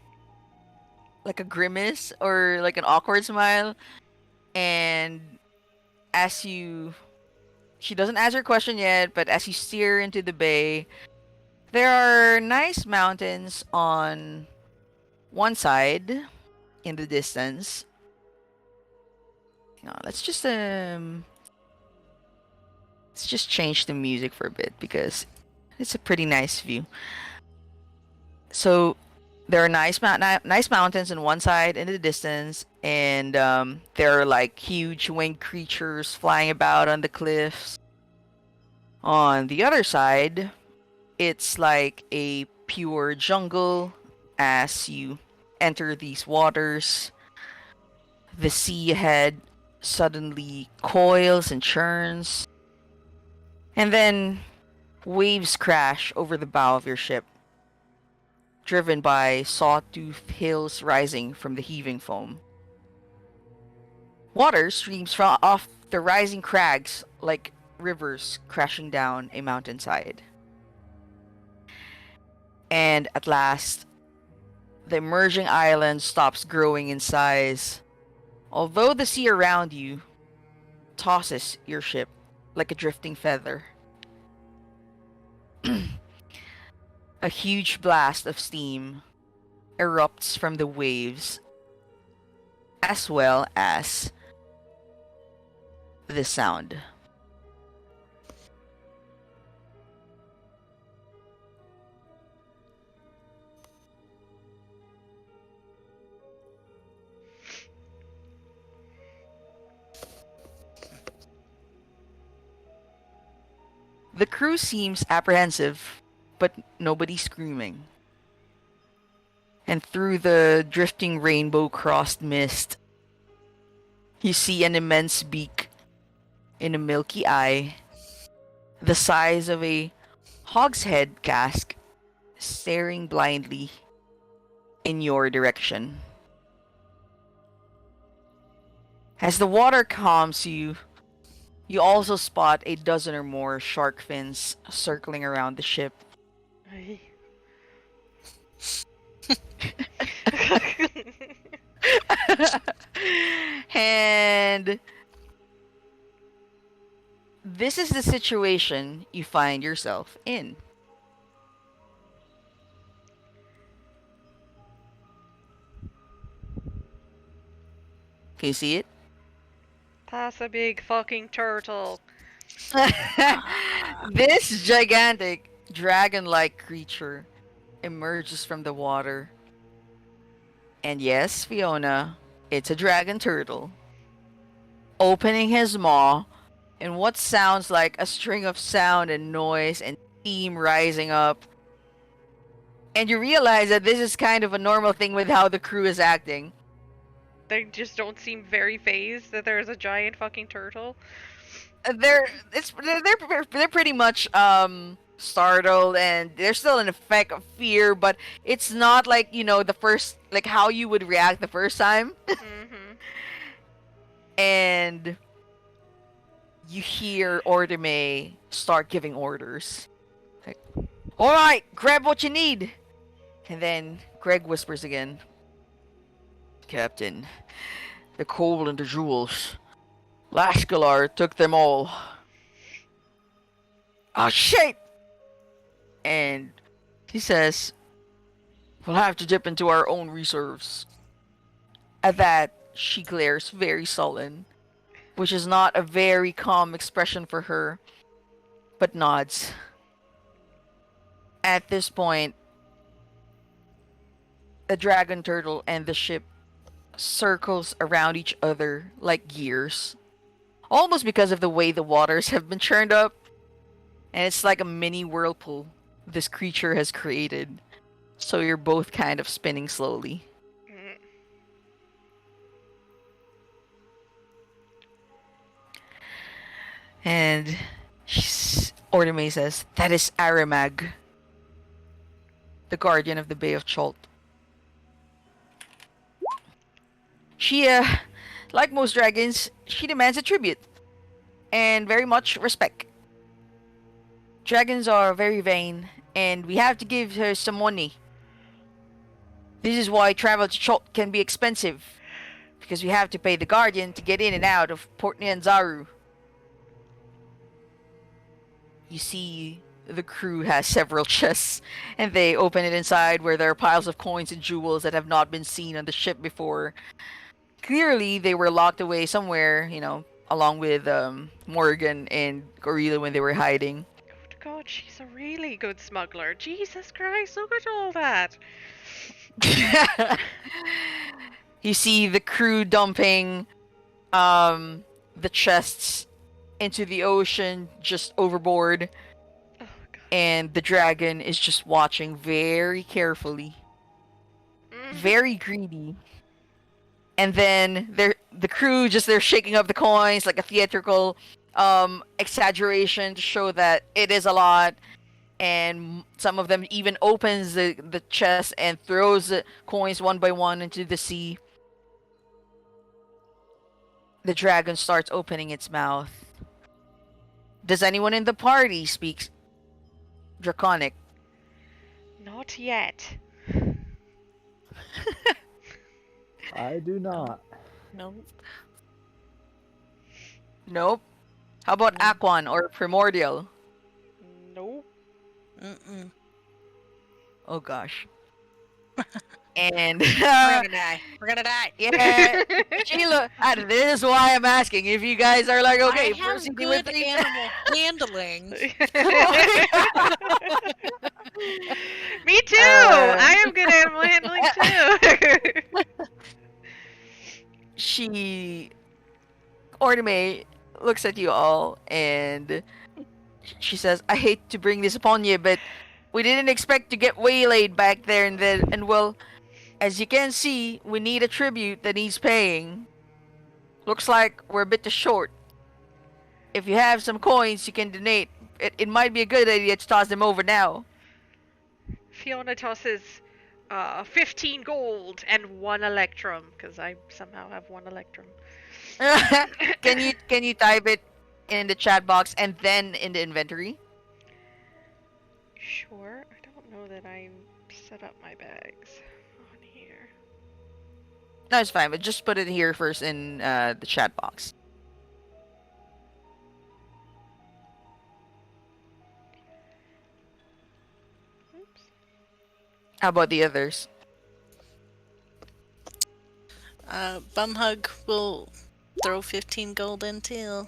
grimace or like an awkward smile. And she doesn't answer your question yet, but as you steer into the bay, there are nice mountains on one side in the distance. Let's just change the music for a bit because it's a pretty nice view. So there are nice mountains on one side in the distance, and there are like huge winged creatures flying about on the cliffs. On the other side, it's like a pure jungle as you enter these waters. The sea ahead suddenly coils and churns, and then waves crash over the bow of your ship, driven by sawtooth hills rising from the heaving foam. Water streams from off the rising crags like rivers crashing down a mountainside. And at last, the emerging island stops growing in size, although the sea around you tosses your ship like a drifting feather. A huge blast of steam erupts from the waves, as well as the sound. The crew seems apprehensive, but nobody's screaming. And through the drifting rainbow-crossed mist, you see an immense beak in a milky eye, the size of a hogshead cask, staring blindly in your direction. As the water calms you, you also spot a dozen or more shark fins circling around the ship. Aye. And this is the situation you find yourself in. Can you see it? That's a big fucking turtle. This gigantic dragon-like creature emerges from the water. And yes, Fiona, it's a dragon turtle. Opening his maw, and what sounds like a string of sound and noise and steam rising up. And you realize that this is kind of a normal thing with how the crew is acting. They just don't seem very phased that there's a giant fucking turtle. They're pretty much startled, and they're still in effect of fear, but it's not like, the first, like how you would react the first time. Mm-hmm. And you hear Ordime start giving orders. Like, Alright, grab what you need. And then Greg whispers again. Captain, the coal and the jewels. Lascalar took them all. Oh shit! And he says, we'll have to dip into our own reserves. At that, she glares very sullen, which is not a very calm expression for her, but nods. At this point, the dragon turtle and the ship circles around each other like gears. Almost because of the way the waters have been churned up. And it's like a mini whirlpool this creature has created. So you're both kind of spinning slowly. Mm. And Ordime says, that is Aramag, the guardian of the Bay of Chult. She, like most dragons, she demands a tribute. And very much respect. Dragons are very vain, and we have to give her some money. This is why travel to Chult can be expensive. Because we have to pay the guardian to get in and out of Port Nyanzaru. You see, the crew has several chests, and they open it inside where there are piles of coins and jewels that have not been seen on the ship before. Clearly, they were locked away somewhere, along with Morrigan and Aurelia when they were hiding. Good God, she's a really good smuggler. Jesus Christ, look at all that. You see the crew dumping the chests into the ocean, just overboard. Oh, God. And the dragon is just watching very carefully. Very greedy. And then the crew they're shaking up the coins like a theatrical exaggeration to show that it is a lot. And some of them even opens the chest and throws the coins one by one into the sea. The dragon starts opening its mouth. Does anyone in the party speak Draconic? Not yet. I do not. No. Nope. How about Aquan or Primordial? Nope. Mm-mm. Oh gosh. And We're gonna die. We're gonna die. yeah, Sheila. This is why I'm asking if you guys are like okay. I have proceeding good with the animal handling. Me too! I am good animal handling too! Ordime looks at you all and she says, I hate to bring this upon you, but we didn't expect to get waylaid back there and well, as you can see, we need a tribute that needs paying. Looks like we're a bit too short. If you have some coins you can donate, it might be a good idea to toss them over now. Fiona tosses 15 gold and 1 electrum, because I somehow have 1 electrum. Can you type it in the chat box and then in the inventory? Sure. I don't know that I set up my bags on here. No, it's fine, but just put it here first in the chat box. Oops. How about the others? Bumhug will throw 15 gold in too.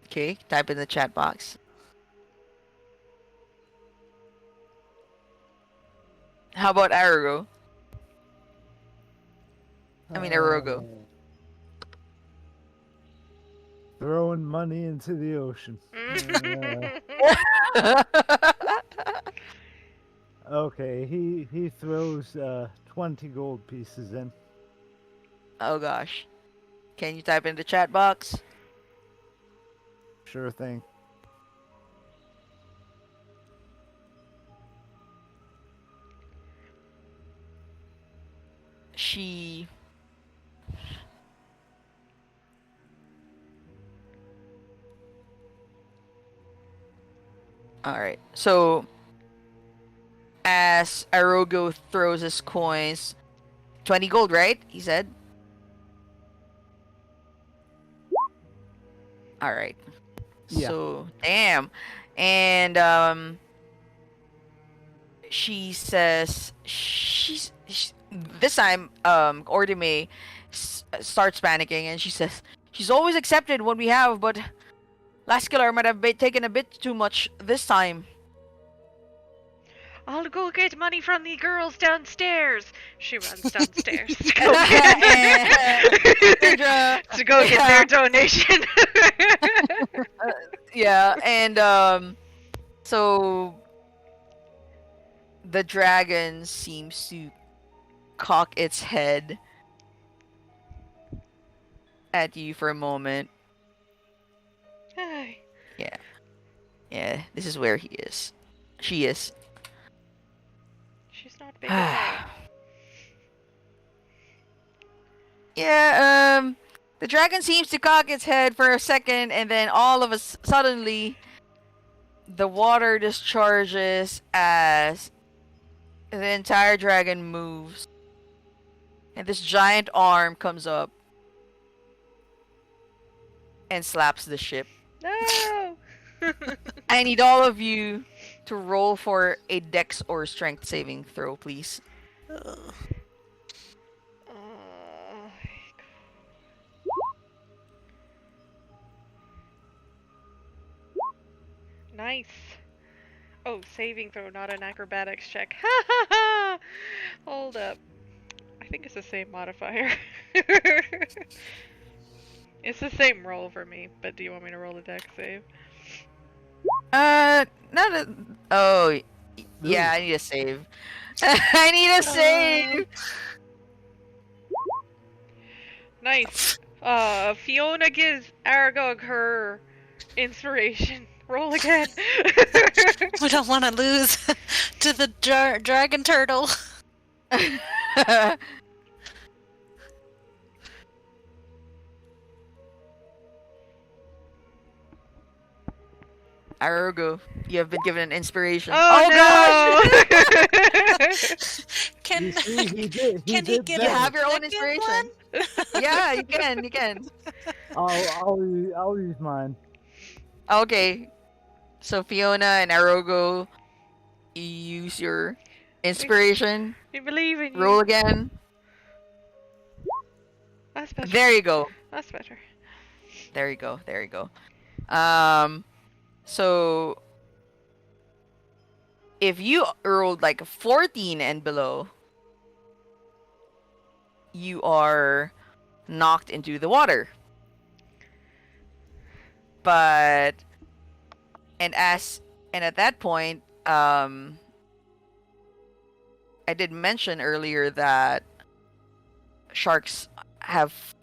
Okay, type in the chat box. How about Arrogo? Arrogo. Throwing money into the ocean. Okay, he throws 20 gold pieces in. Oh gosh. Can you type in the chat box? Sure thing. She All right. So as Arrogo throws his coins, 20 gold, right? He said. All right. Yeah. So damn, and she says this time Ordime starts panicking and she says she's always accepted what we have, but Laskiller might have taken a bit too much this time. I'll go get money from the girls downstairs. She runs downstairs to And go get their donation. yeah, and so the dragon seems to cock its head at you for a moment. Hi. Yeah, this is where he is. She is. She's not big enough. Yeah, the dragon seems to cock its head for a second, and then all of a suddenly, the water discharges as the entire dragon moves, and this giant arm comes up and slaps the ship. No! I need all of you to roll for a dex or strength saving throw, please. Nice. Oh, saving throw, not an acrobatics check. Hold up. I think it's the same modifier. It's the same roll for me, but do you want me to roll a dex save? Not a... Oh, yeah, I need a save. I need a save! Nice. Fiona gives Arrogo her inspiration. Roll again. We don't want to lose to the dragon turtle. Arrogo, you have been given an inspiration. Oh, no! Gosh! Can You see, he did he better. get You a have your own second inspiration. one? Yeah, you can. I'll use mine. Okay. So Fiona and Arrogo, you use your inspiration. We believe in you. Roll again. That's better. There you go. That's better. There you go. So if you rolled like a 14 and below, you are knocked into the water. But and at that point, I did mention earlier that sharks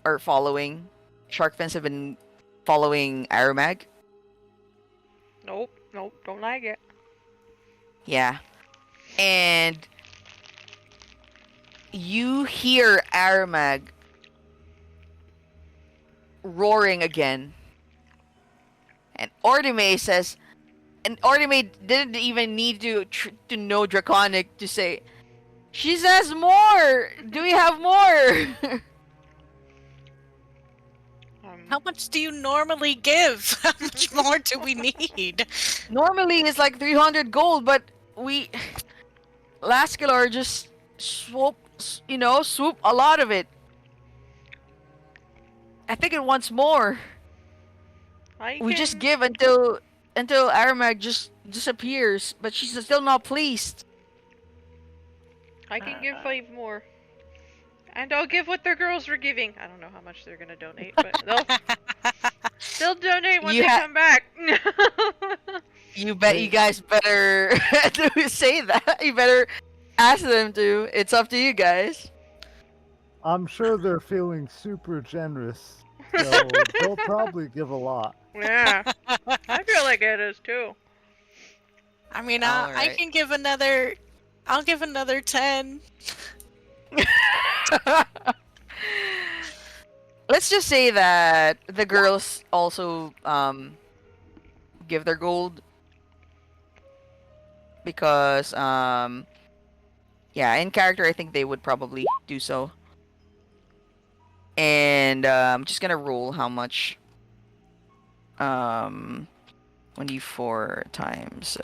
are following. Shark fins have been following Aramag. Nope, don't like it. Yeah. And you hear Aramag roaring again. And Ordime says, and Ordime didn't even need to know Draconic to say, she says more! Do we have more? How much do you normally give? How much more do we need? Normally it's like 300 gold, but Lascalar just swoop a lot of it. I think it wants more. We just give until Aramag just disappears, but she's still not pleased. I can give 5 more. And I'll give what their girls were giving. I don't know how much they're gonna donate, but they'll donate when they come back. You guys better say that. You better ask them to. It's up to you guys. I'm sure they're feeling super generous, so they'll probably give a lot. Yeah, I feel like it is too. I mean, All I right. can give another. I'll give another 10. Let's just say that the girls also give their gold. because yeah, in character I think they would probably do so. And I'm just gonna roll how much 24 times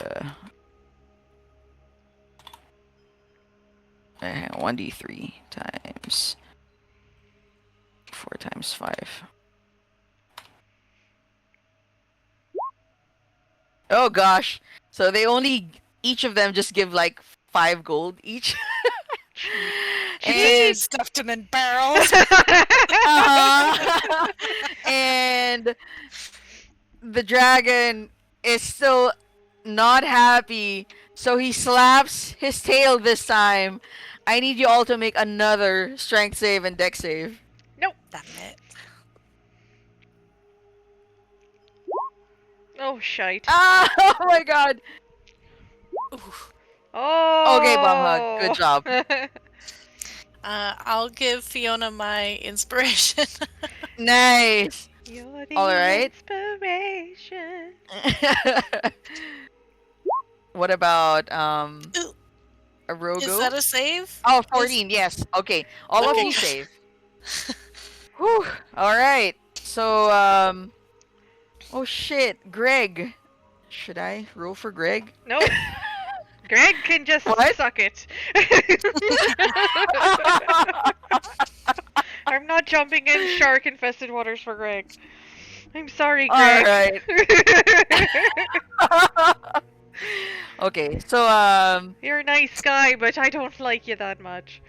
1d3 times 4 times 5. Oh gosh. So they only each of them just give like 5 gold each. They And stuffed them in barrels. uh-huh. And the dragon is still not happy, so he slaps his tail this time. I need you all to make another strength save and dex save. Nope. Damn it. Oh, shite. Ah, oh my god. Ooh. Oh. Okay, Bumhug, good job. I'll give Fiona my inspiration. Nice. You're the All right. inspiration. What about Ooh. Arrogo? Is that a save? Oh, 14, yes. Okay. All of Okay. you save. Whew. Alright. So, oh shit, Greg. Should I roll for Greg? Nope. Greg can just What? suck it. I'm not jumping in shark-infested waters for Greg. I'm sorry, Greg. Alright. Okay, so, You're a nice guy, but I don't like you that much.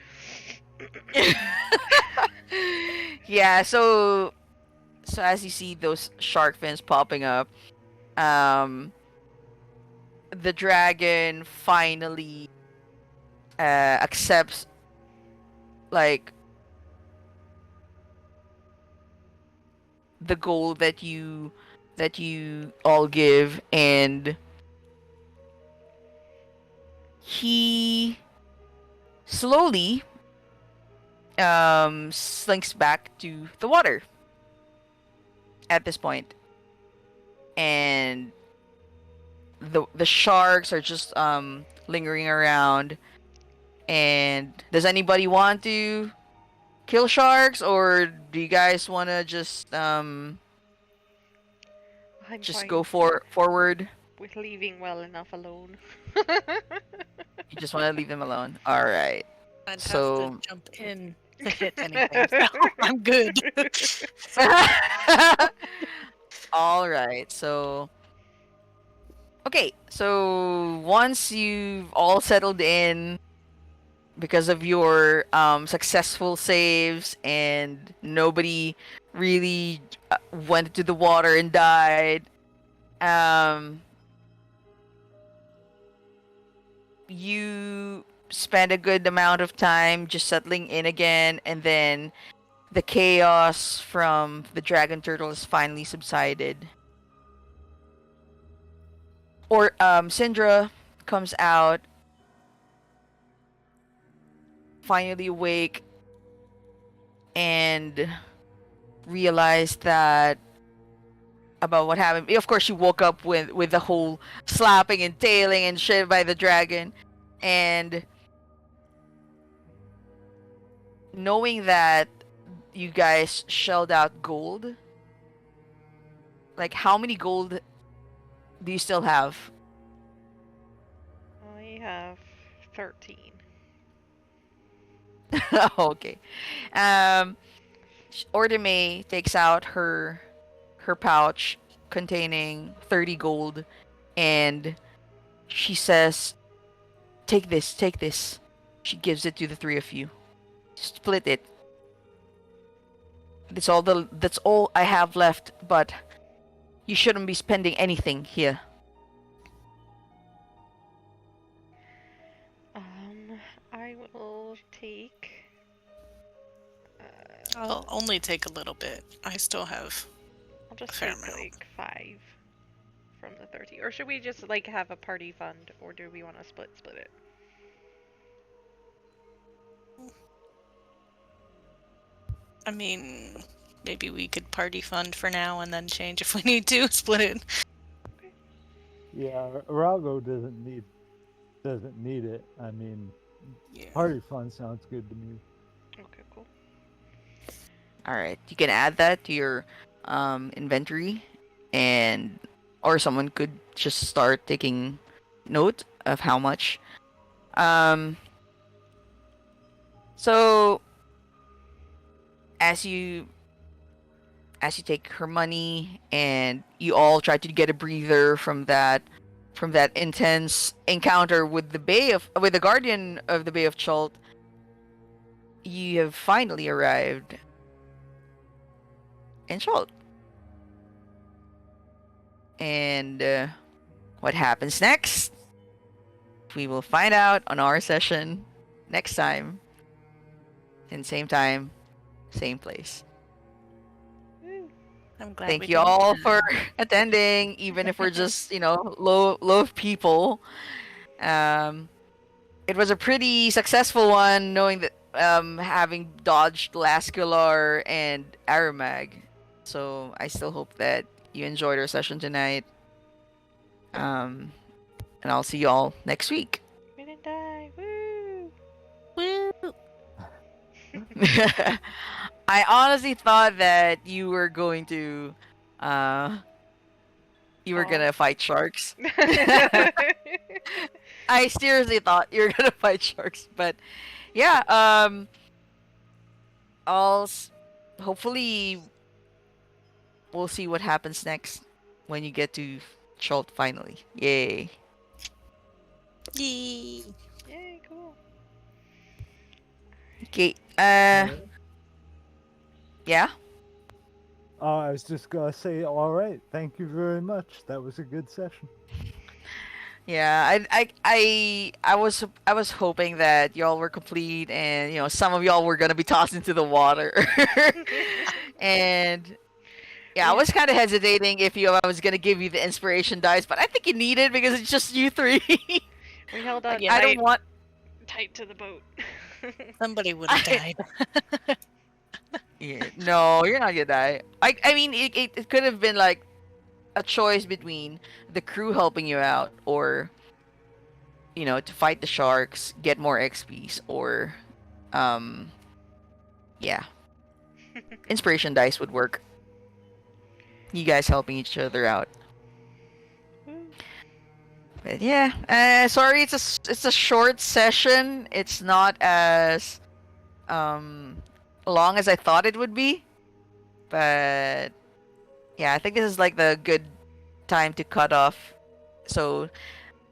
yeah, so as you see those shark fins popping up, the dragon finally accepts like the goal that you all give, and he slowly slinks back to the water at this point. And the sharks are just lingering around. And does anybody want to kill sharks, or do you guys want to just I'm just fine go forward? with leaving well enough alone. You just want to leave them alone. All right. I'd So- have to jump in to hit anything. So I'm good. All right. So okay. So once you've all settled in because of your successful saves and nobody really went into the water and died, you spend a good amount of time just settling in again, and then the chaos from the dragon turtle has finally subsided. Or Syndra comes out, finally awake, and realized that about what happened. Of course, she woke up with the whole slapping and tailing and shit by the dragon, and knowing that you guys shelled out gold. Like, how many gold do you still have? I have 13. Okay. Ordeme takes out her pouch containing 30 gold, and she says, take this. She gives it to the three of you. Split it. That's all I have left, but you shouldn't be spending anything here. I will take. I'll only take a little bit. I still have. I'll just fair take amount. like 5 from the 30. Or should we just like have a party fund, or do we want to split it? I mean, maybe we could party fund for now and then change if we need to. Split it. Yeah, Arrogo doesn't need doesn't need it. I mean, Yeah. party fun sounds good to me. Okay, cool. All right, you can add that to your inventory, and or someone could just start taking note of how much. Um, so as you take her money and you all try to get a breather from that intense encounter with the guardian of the Bay of Chult, you have finally arrived in Chult. And what happens next? We will find out on our session next time. And same time, same place. Woo. I'm glad. Thank we you didn't- all for attending, even if we're just, low of people. It was a pretty successful one, knowing that having dodged Lascular and Aramag. So I still hope that you enjoyed our session tonight. And I'll see you all next week. We didn't die. Woo! Woo! I honestly thought that you were going to gonna fight sharks. I seriously thought you were gonna fight sharks, but yeah, hopefully we'll see what happens next when you get to Chult finally. Yay. Yay! Yay, cool. Okay, yeah? I was just gonna say, all right, thank you very much. That was a good session. Yeah, I was hoping that y'all were complete and some of y'all were gonna be tossed into the water. And yeah, I was kind of hesitating if I was gonna give you the inspiration dice, but I think you need it because it's just you three. We held on Yeah, I don't want. tight to the boat. Somebody would have died. Yeah, no, you're not gonna die. I mean, it could have been like a choice between the crew helping you out, or to fight the sharks, get more XPs, or yeah, inspiration dice would work. You guys helping each other out. But yeah, sorry, it's a short session. It's not as long as I thought it would be. But yeah, I think this is like the good time to cut off. So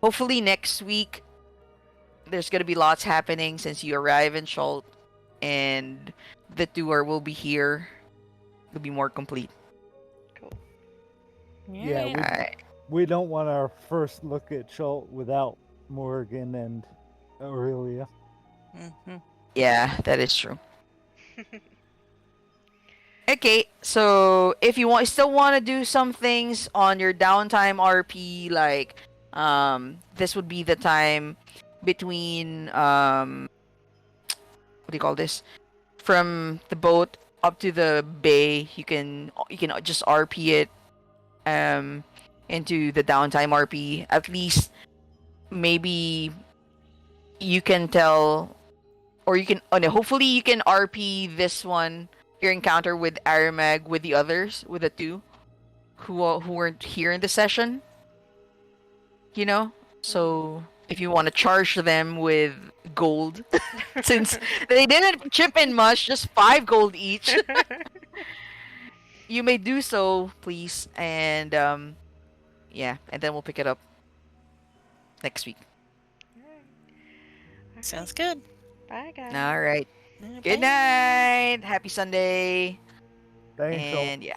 hopefully next week there's gonna be lots happening since you arrive in Chult, and the tour will be here. It'll be more complete. Cool. Yeah, Alright. we don't want our first look at Chult without Morrigan and Aurelia. Mm-hmm. Yeah, that is true. Okay, so if you still want to do some things on your downtime RP, like this would be the time between what do you call this? From the boat up to the bay, you can just RP it into the downtime RP. At least maybe you can tell, or you can hopefully you can RP this one, your encounter with Aramag, with the others, with the two who weren't here in the session. So if you want to charge them with gold, since they didn't chip in much, just 5 gold each, you may do so, please. And yeah, and then we'll pick it up next week. Sounds good. Bye, guys. All right. Bye. Good night. Happy Sunday. Thanks, all. And yeah.